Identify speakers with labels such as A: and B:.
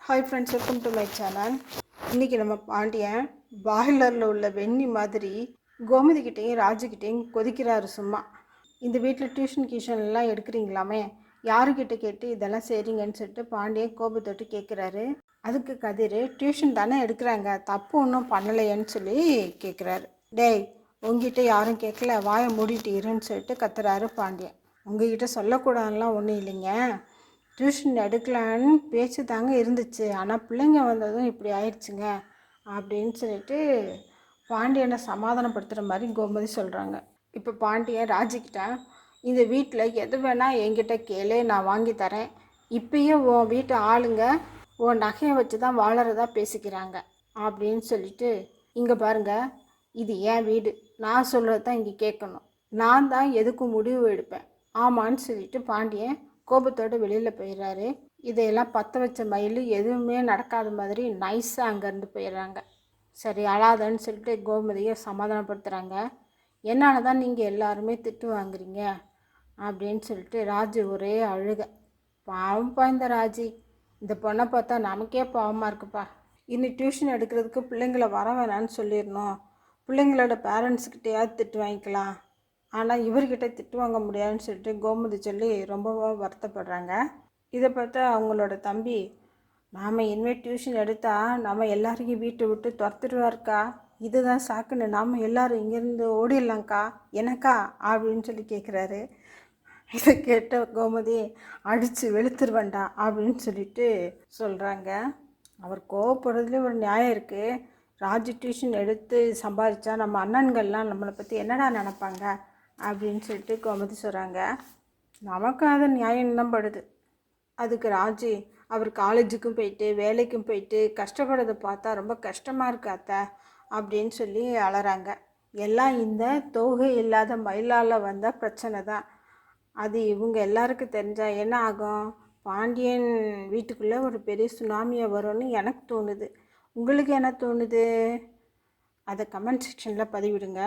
A: Hi friends, welcome to my channel. இன்றைக்கி நம்ம பாண்டியன் பாய்லரில் உள்ள வெண்ணி மாதிரி கோமதிக்கிட்டேயும் ராஜுக்கிட்டேயும் கொதிக்கிறாரு சும்மா. இந்த வீட்டில் டியூஷன்லாம் எடுக்கிறீங்களாமே, யாருக்கிட்ட கேட்டு இதெல்லாம் செய்கிறீங்கன்னு சொல்லிட்டு பாண்டியன் கோபத்தொட்டு கேட்குறாரு. அதுக்கு கதிர், டியூஷன் தானே எடுக்கிறாங்க, தப்பு ஒன்றும் பண்ணலையேன்னு சொல்லி கேட்குறாரு. டேய், உங்ககிட்ட யாரும் கேட்கல, வாயை மூடிட்டு இருன்னு சொல்லிட்டு கத்துறாரு பாண்டியன். உங்ககிட்ட சொல்லக்கூடாதுலாம் ஒன்றும் இல்லைங்க, டியூஷன் எடுக்கலான்னு பேச்சு தாங்க இருந்துச்சு, ஆனால் பிள்ளைங்க வந்ததும் இப்படி ஆயிடுச்சுங்க அப்படின்னு சொல்லிட்டு பாண்டியனை சமாதானப்படுத்துகிற மாதிரி கோமதி சொல்கிறாங்க. இப்போ பாண்டியன் ராஜுக்கிட்ட, இந்த வீட்டில் எது வேணால் என்கிட்ட கேளு, நான் வாங்கி தரேன். இப்பயே உன் வீட்டு ஆளுங்க உன் நகையை வச்சு தான் வாழறதா பேசிக்கிறாங்க அப்படின்னு சொல்லிட்டு, இங்கே பாருங்கள், இது என் வீடு, நான் சொல்கிறது தான் இங்கே கேட்கணும், நான் தான் எதுக்கும் முடிவு எடுப்பேன் ஆமான்னு சொல்லிட்டு பாண்டியன் கோபத்தோடு வெளியில் போயிடுறாரு. இதையெல்லாம் பற்ற வச்ச மயில் எதுவுமே நடக்காத மாதிரி நைஸாக அங்கேருந்து போயிடுறாங்க. சரி அழாதன்னு சொல்லிட்டு கோமதியை சமாதானப்படுத்துகிறாங்க. என்னால் தான் நீங்கள் எல்லாருமே திட்டு வாங்குறீங்க அப்படின்னு சொல்லிட்டு ராஜு ஒரே அழுக. பாவம்ப்பா இந்த ராஜி, இந்த பொண்ணை பார்த்தா நமக்கே பாவமாக இருக்குப்பா. இன்னும் டியூஷன் எடுக்கிறதுக்கு பிள்ளைங்கள வர வேணான்னு சொல்லிடணும், பிள்ளைங்களோட பேரண்ட்ஸ்கிட்டையாவது திட்டு வாங்கிக்கலாம், ஆனால் இவர்கிட்ட திட்டு வாங்க முடியாதுன்னு சொல்லிட்டு கோமதி சொல்லி ரொம்பவும் வருத்தப்படுறாங்க. இதை பார்த்தா அவங்களோட தம்பி, நாம் இனிமேல் டியூஷன் எடுத்தால் நம்ம எல்லாரையும் வீட்டை விட்டு துரத்துடுவார்க்கா, இதுதான் சாக்குன்னு நாம் எல்லோரும் இங்கேருந்து ஓடிடலாங்க்கா, எனக்கா அப்படின்னு சொல்லி கேட்குறாரு. இதை கேட்ட கோமதி, அடித்து வெளுத்துருவேண்டா அப்படின்னு சொல்லிட்டு சொல்கிறாங்க. அவர் கோவப்படுறதுலேயும் ஒரு நியாயம் இருக்குது. ராஜு டியூஷன் எடுத்து சம்பாதிச்சா நம்ம அண்ணன்கள்லாம் நம்மளை பற்றி என்னடா நினப்பாங்க அப்படின்னு சொல்லிட்டு கோமதி சொல்கிறாங்க. நமக்கு அது நியாயம் தான் படுது. அதுக்கு ராஜு, அவர் காலேஜுக்கும் போயிட்டு வேலைக்கும் போயிட்டு கஷ்டப்படுறதை பார்த்தா ரொம்ப கஷ்டமாக இருக்கு அத்தை அப்படின்னு சொல்லி அலறாங்க. எல்லாம் இந்த தொகை இல்லாத மயிலால் வந்த பிரச்சனை தான். அது இவங்க எல்லாருக்கும் தெரிஞ்சால் என்ன ஆகும்? பாண்டியன் வீட்டுக்குள்ளே ஒரு பெரிய சுனாமியை வரும்னு எனக்கு தோணுது. உங்களுக்கு என்ன தோணுது? அதை கமெண்ட் செக்ஷனில் பதிவிடுங்க.